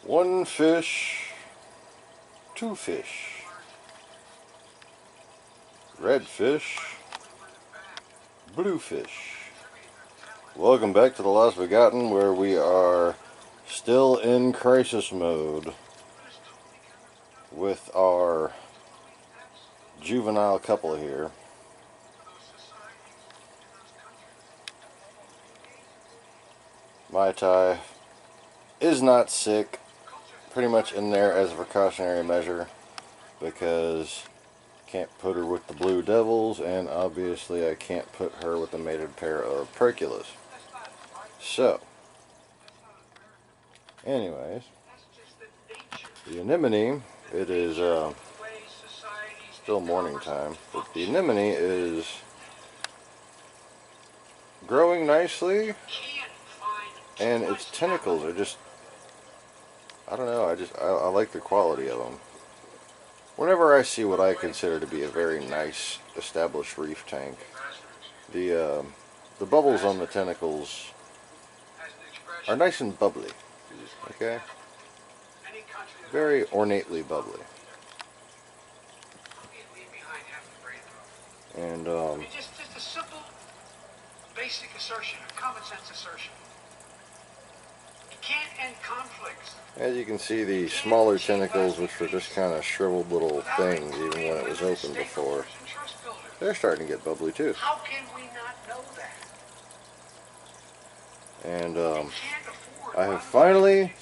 One fish, two fish, red fish, blue fish. Welcome back to The Lost Begotten, where we are still in crisis mode with our juvenile couple here. Mai Tai is not sick, pretty much in there as a precautionary measure because I can't put her with the Blue Devils, and obviously I can't put her with a mated pair of Praziprios. So, anyways, the Anemone, it is still morning time, but the Anemone is growing nicely, and its tentacles are just, I don't know, I like the quality of them. Whenever I see what I consider to be a very nice established reef tank, the bubbles on the tentacles are nice and bubbly, okay? Very ornately bubbly. And just a simple, basic assertion, a common sense assertion. You can't end conflicts. As you can see, the smaller tentacles, which were just kind of shriveled little things even when it was open before, they're starting to get bubbly too. How can we not know that? And I have finally,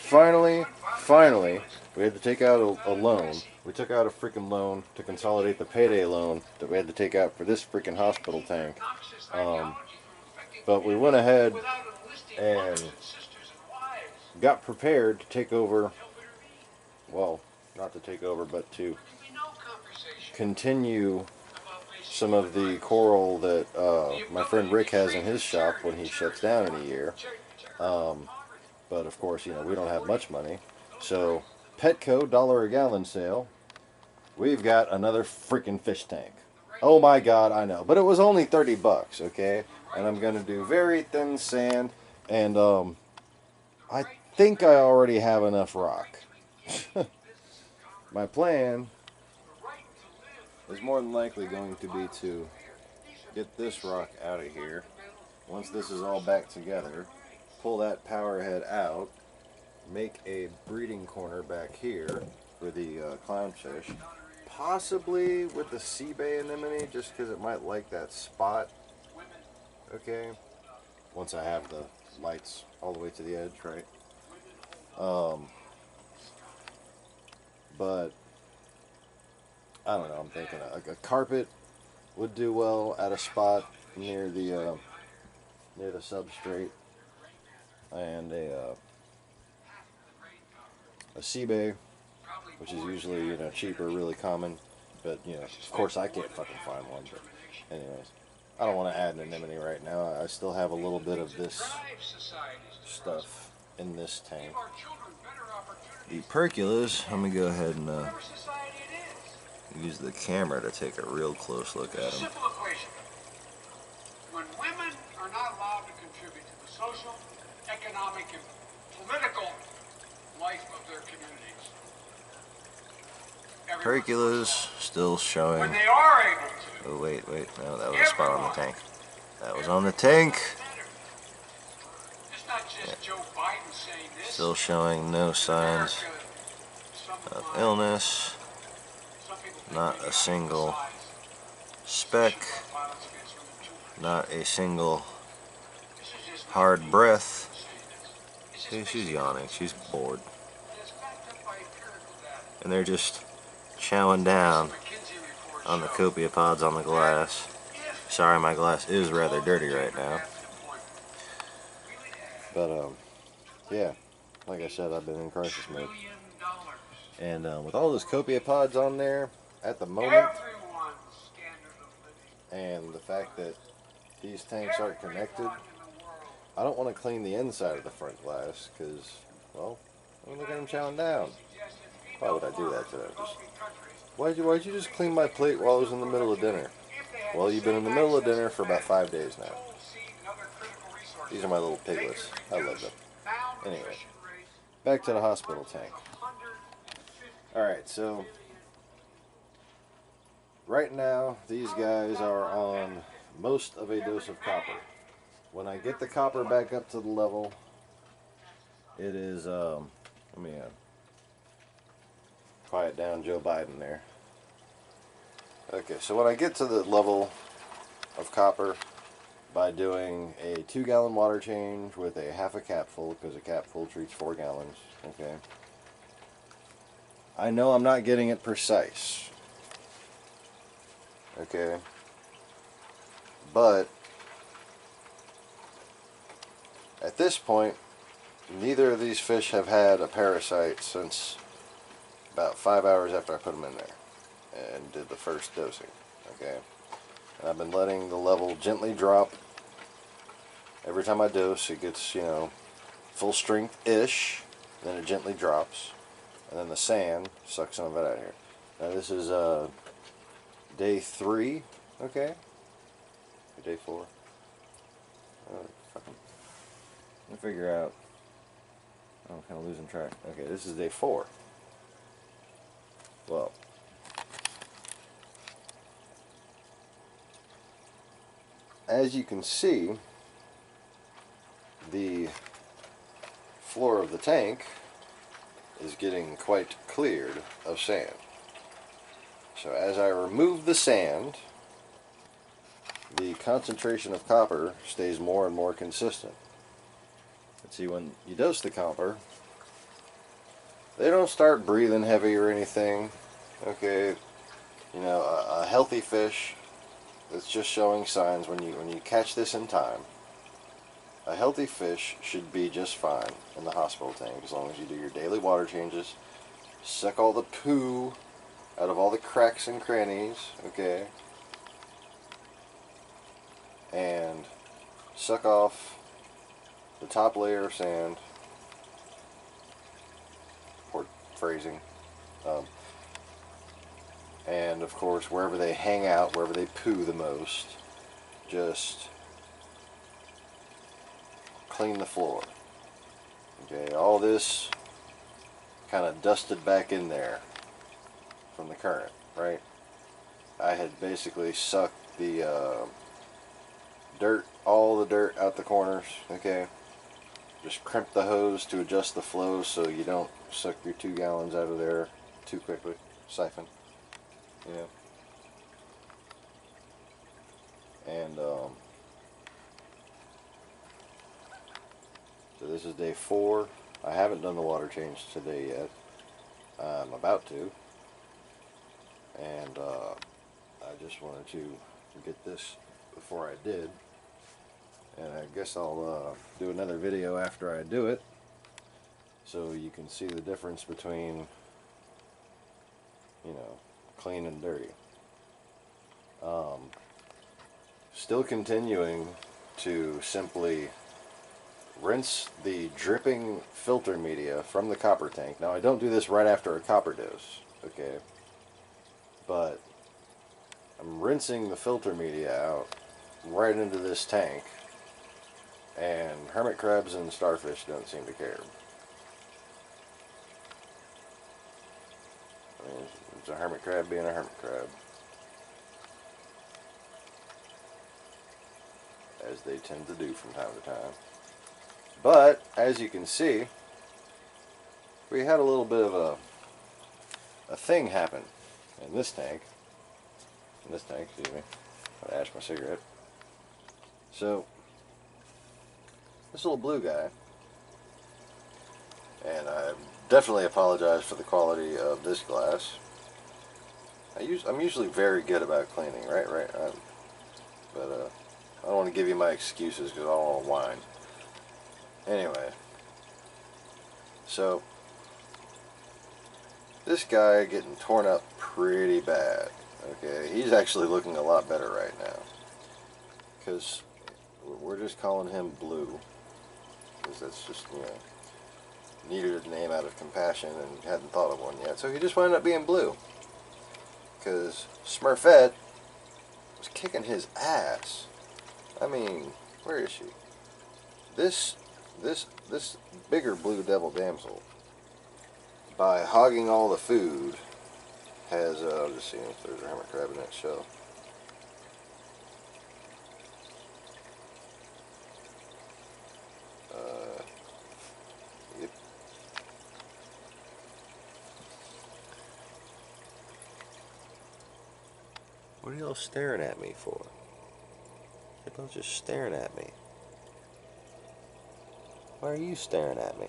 we had to take out a loan. We took out a freaking loan to consolidate the payday loan that we had to take out for this freaking hospital tank. But we went ahead and got prepared to take over, well, not to take over, but to continue some of the coral that my friend Rick has in his shop when he shuts down in a year. But of course, you know, we don't have much money. So, PETCO $1 a gallon sale. We've got another freaking fish tank. Oh my god, I know. But it was only 30 bucks, okay? And I'm going to do very thin sand. And I think I already have enough rock. My plan is more than likely going to be to get this rock out of here. Once this is all back together, pull that power head out, make a breeding corner back here for the clownfish, possibly with the sea bay anemone, just because it might like that spot. Okay, once I have the lights all the way to the edge, right? But I don't know, I'm thinking a carpet would do well at a spot near the substrate, and a sea bay, which is usually, you know, cheaper, really common, but, you know, of course I can't fucking find one. But anyways, I don't want to add an anemone right now. I still have a little bit of this stuff in this tank. The perculas, let me go ahead and use the camera to take a real close look at them. Simple equation. When women are not allowed to contribute to the social, economic, and political life of their communities, perculas still showing. when they are able to. Oh wait, no, that was a spot on the tank. That was on the tank. It's not just Joe Biden saying this. Still showing no signs of illness. Not a single speck. Not a single hard breath. See, she's yawning. She's bored. And they're just chowing down on the copepods on the glass. Sorry, my glass is rather dirty right now. But, yeah, like I said, I've been in crisis mode. And with all those copepods on there at the moment, and the fact that these tanks aren't connected, I don't want to clean the inside of the front glass because, well, look at them chowing down. Why would I do that to them? Why'd you just clean my plate while I was in the middle of dinner? Well, you've been in the middle of dinner for about 5 days now. These are my little piglets. I love them. Anyway, back to the hospital tank. Alright, so right now these guys are on most of a dose of copper. When I get the copper back up to the level, it is, let me quiet down Joe Biden there. Okay, so when I get to the level of copper by doing a 2-gallon water change with a half a capful, because a capful treats 4 gallons, okay, I know I'm not getting it precise, okay, but at this point, neither of these fish have had a parasite since about 5 hours after I put them in there and did the first dosing, okay. And I've been letting the level gently drop. Every time I dose, it gets, you know, full strength-ish, then it gently drops, and then the sand sucks some of it out of here. Now this is day 3, okay, or day 4. Let me figure out. I'm kind of losing track. Okay, this is day 4. Well, as you can see, the floor of the tank is getting quite cleared of sand. So as I remove the sand, the concentration of copper stays more and more consistent. And see, when you dose the copper, they don't start breathing heavy or anything. Okay, you know, a healthy fish that's just showing signs, when you catch this in time, a healthy fish should be just fine in the hospital tank as long as you do your daily water changes, suck all the poo out of all the cracks and crannies, okay, and suck off the top layer of sand, poor phrasing, and of course wherever they hang out, wherever they poo the most, just clean the floor. Okay, all this kind of dusted back in there from the current, right? I had basically sucked the dirt, all the dirt out the corners, okay? Just crimp the hose to adjust the flow so you don't suck your 2 gallons out of there too quickly. Siphon, you know? And so this is day 4. I haven't done the water change today yet. I'm about to. And I just wanted to get this before I did. And I guess I'll do another video after I do it, so you can see the difference between, you know, clean and dirty. Still continuing to simply rinse the dripping filter media from the copper tank. Now I don't do this right after a copper dose, okay, but I'm rinsing the filter media out right into this tank, and hermit crabs and starfish don't seem to care. I mean, it's a hermit crab being a hermit crab, as they tend to do from time to time. But as you can see, we had a little bit of a thing happen in this tank. Excuse me. I ashed my cigarette. So this little blue guy, and I definitely apologize for the quality of this glass. I'm usually very good about cleaning, right? But I don't want to give you my excuses because I don't want to whine. Anyway, so this guy getting torn up pretty bad. Okay, he's actually looking a lot better right now, because we're just calling him Blue, because that's just, you know, needed a name out of compassion and hadn't thought of one yet. So he just wound up being Blue, because Smurfette was kicking his ass. I mean, where is she? This bigger blue devil damsel by hogging all the food, has, I'll just see if there's a hermit crab in that shell. Yep. What are y'all staring at me for? Y'all just staring at me. Why are you staring at me?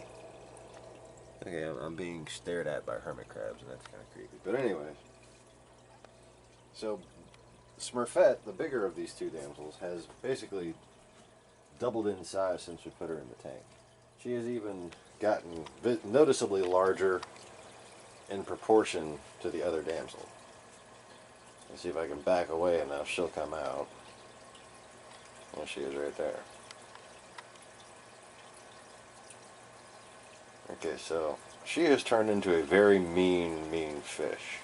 Okay, I'm being stared at by hermit crabs, and that's kind of creepy. But anyways, so Smurfette, the bigger of these two damsels, has basically doubled in size since we put her in the tank. She has even gotten noticeably larger in proportion to the other damsel. Let's see if I can back away enough, she'll come out. There she is right there. Okay, so she has turned into a very mean fish.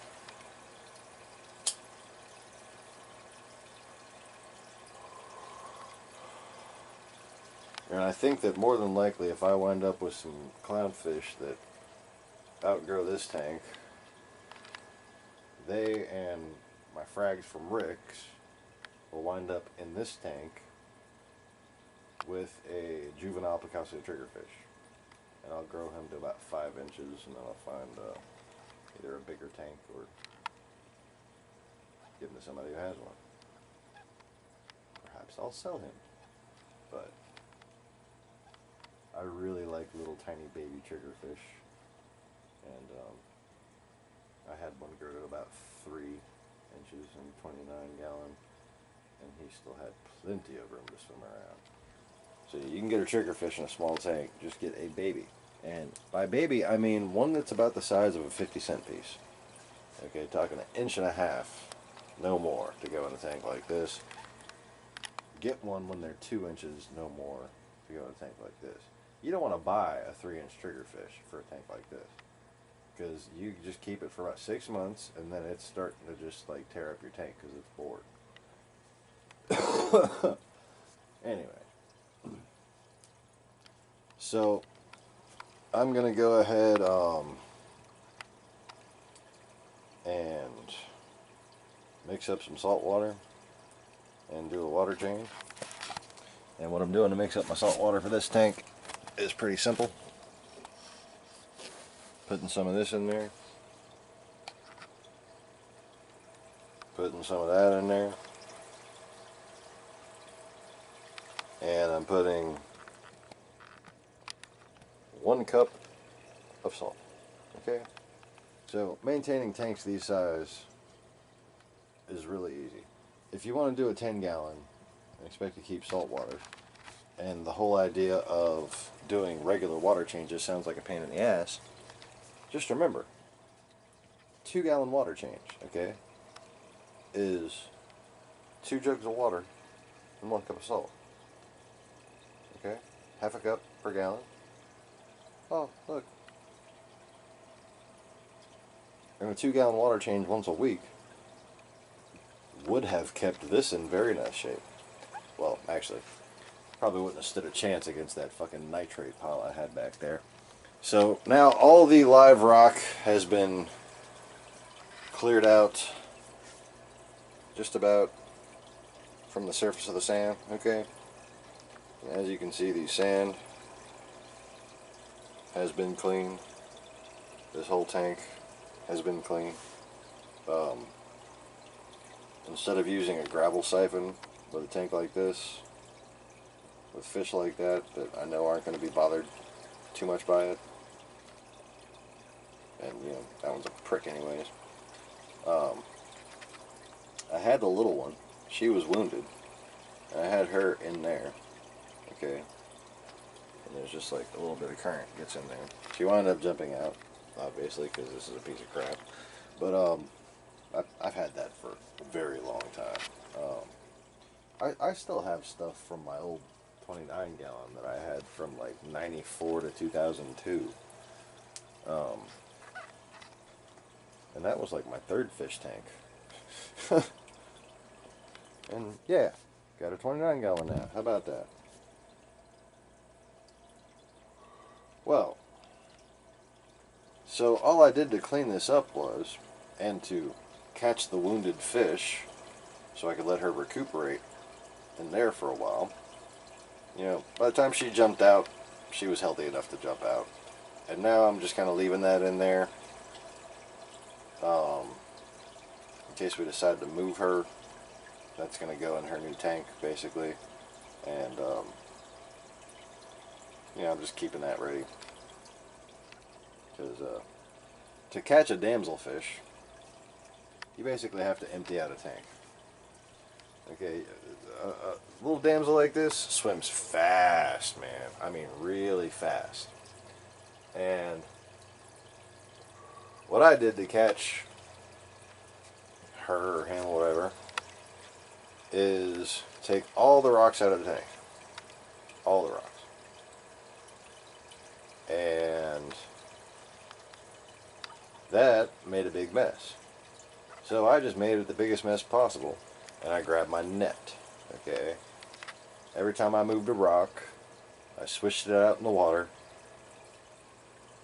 And I think that more than likely, if I wind up with some clownfish that outgrow this tank, they and my frags from Rick's will wind up in this tank with a juvenile Picasso triggerfish. And I'll grow him to about 5 inches, and then I'll find either a bigger tank or give him to somebody who has one. Perhaps I'll sell him. But I really like little tiny baby triggerfish, and I had one grow to about 3 inches and 29 gallon, and he still had plenty of room to swim around. So you can get a triggerfish in a small tank, just get a baby. And by baby, I mean one that's about the size of a 50-cent piece. Okay, talking 1.5 inches, no more, to go in a tank like this. Get one when they're 2 inches, no more, to go in a tank like this. You don't want to buy a 3-inch triggerfish for a tank like this, because you just keep it for about 6 months, and then it's starting to just like tear up your tank because it's bored. Anyway, so I'm gonna go ahead and mix up some salt water and do a water change. And what I'm doing to mix up my salt water for this tank is pretty simple. Putting some of this in there, putting some of that in there, and I'm putting 1 cup of salt. Okay, so maintaining tanks these size is really easy. If you want to do a 10-gallon and expect to keep salt water, and the whole idea of doing regular water changes sounds like a pain in the ass, just remember, 2-gallon water change, okay, is 2 jugs of water and 1 cup of salt. Okay, half a cup per gallon. Oh, look. And a 2-gallon water change once a week would have kept this in very nice shape. Well, actually, probably wouldn't have stood a chance against that fucking nitrate pile I had back there. So now all the live rock has been cleared out just about from the surface of the sand, okay? And as you can see, the sand has been cleaned. This whole tank has been cleaned. Instead of using a gravel siphon with a tank like this, with fish like that I know aren't going to be bothered too much by it, and you know, that one's a prick anyways. I had the little one. She was wounded, and I had her in there, okay, and there's just like a little bit of current gets in there. She wound up jumping out, obviously, because this is a piece of crap, but I've had that for a very long time. I still have stuff from my old 29-gallon that I had from like 94 to 2002. And that was like my 3rd fish tank. And yeah, got a 29-gallon now. How about that? Well, So all I did to clean this up was, and to catch the wounded fish, so I could let her recuperate in there for a while. You know, by the time she jumped out, she was healthy enough to jump out. And now I'm just kind of leaving that in there, in case we decide to move her. That's going to go in her new tank, basically. And, yeah, I'm just keeping that ready. Because, to catch a damselfish, you basically have to empty out a tank. Okay, a little damsel like this swims fast, man. I mean, really fast. And what I did to catch her or him or whatever is take all the rocks out of the tank. All the rocks. And that made a big mess. So I just made it the biggest mess possible. And I grabbed my net. Okay. Every time I moved a rock, I swished it out in the water,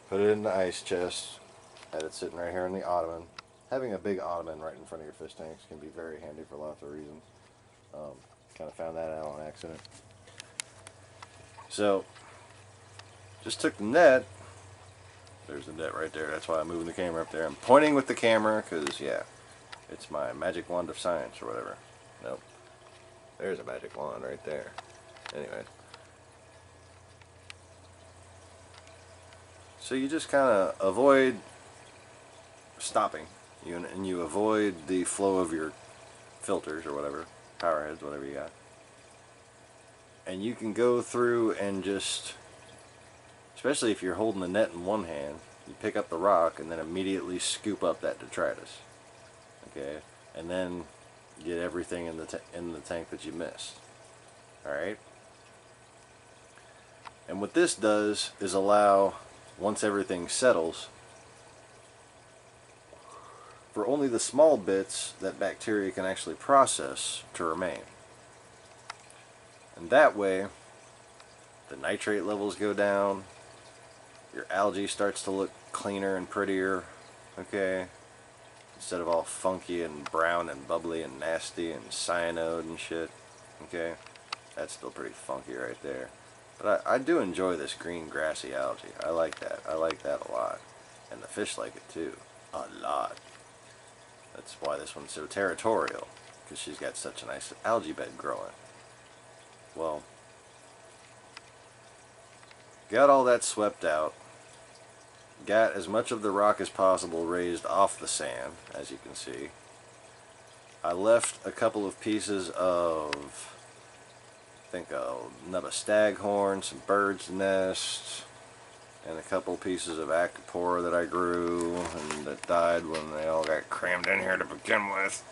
put it in the ice chest, had it sitting right here in the ottoman. Having a big ottoman right in front of your fish tanks can be very handy for lots of reasons. Kind of found that out on accident. So, just took the net. There's the net right there. That's why I'm moving the camera up there. I'm pointing with the camera because, yeah, it's my magic wand of science or whatever. Nope. There's a magic wand right there. Anyway. So you just kind of avoid stopping. And you avoid the flow of your filters or whatever. Power heads, whatever you got. And you can go through and just, especially if you're holding the net in one hand, you pick up the rock and then immediately scoop up that detritus. Okay? And then get everything in the tank that you missed. Alright? And what this does is allow, once everything settles, for only the small bits that bacteria can actually process to remain. And that way, the nitrate levels go down, your algae starts to look cleaner and prettier, okay? Instead of all funky and brown and bubbly and nasty and cyanide and shit, okay? That's still pretty funky right there. But I do enjoy this green grassy algae. I like that. I like that a lot. And the fish like it too. A lot. That's why this one's so territorial. Because she's got such a nice algae bed growing. Well, got all that swept out. Got as much of the rock as possible raised off the sand, as you can see. I left a couple of pieces of, I think a nub of staghorn, some bird's nests, and a couple pieces of acropora that I grew and that died when they all got crammed in here to begin with.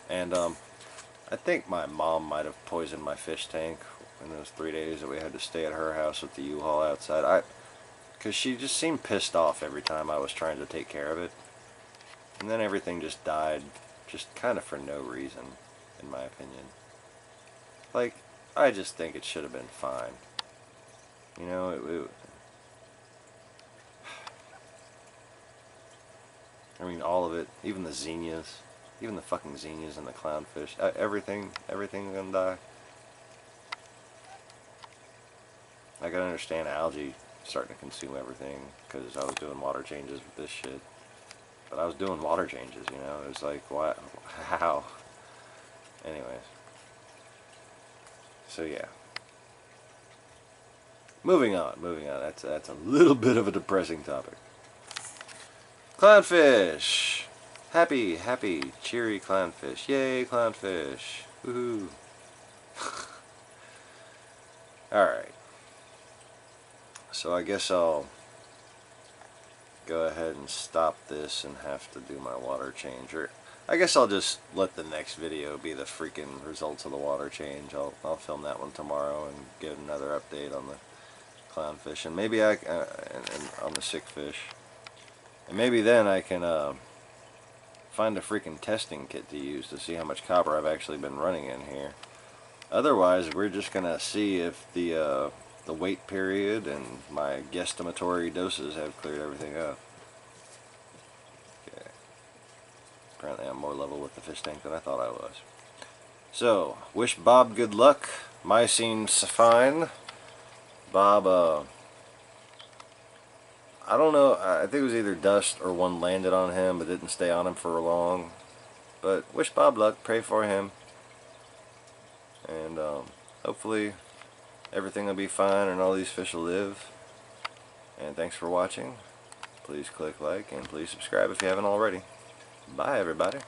And I think my mom might have poisoned my fish tank in those 3 days that we had to stay at her house with the U-Haul outside. Because she just seemed pissed off every time I was trying to take care of it. And then everything just died, just kind of for no reason, in my opinion. Like, I just think it should have been fine. You know, I mean, all of it, even the zinnias, even the fucking zinnias and the clownfish, everything's gonna die. I can understand algae starting to consume everything because I was doing water changes with this shit. But I was doing water changes, you know. It was like, what? How? Anyways. So yeah. Moving on. That's a little bit of a depressing topic. Clownfish! Happy, cheery clownfish. Yay, clownfish. Woohoo. Alright. So I guess I'll go ahead and stop this and have to do my water change. Or I guess I'll just let the next video be the freaking results of the water change. I'll film that one tomorrow and get another update on the clownfish. And maybe and on the sick fish. And maybe then I can find a freaking testing kit to use to see how much copper I've actually been running in here. Otherwise, we're just going to see if the wait period and my guesstimatory doses have cleared everything up. Apparently I'm more level with the fish tank than I thought I was. So, wish Bob good luck. My seems fine. Bob, I don't know, I think it was either dust or one landed on him but didn't stay on him for long. But wish Bob luck, pray for him. And hopefully everything will be fine and all these fish will live. And thanks for watching. Please click like and please subscribe if you haven't already. Bye everybody.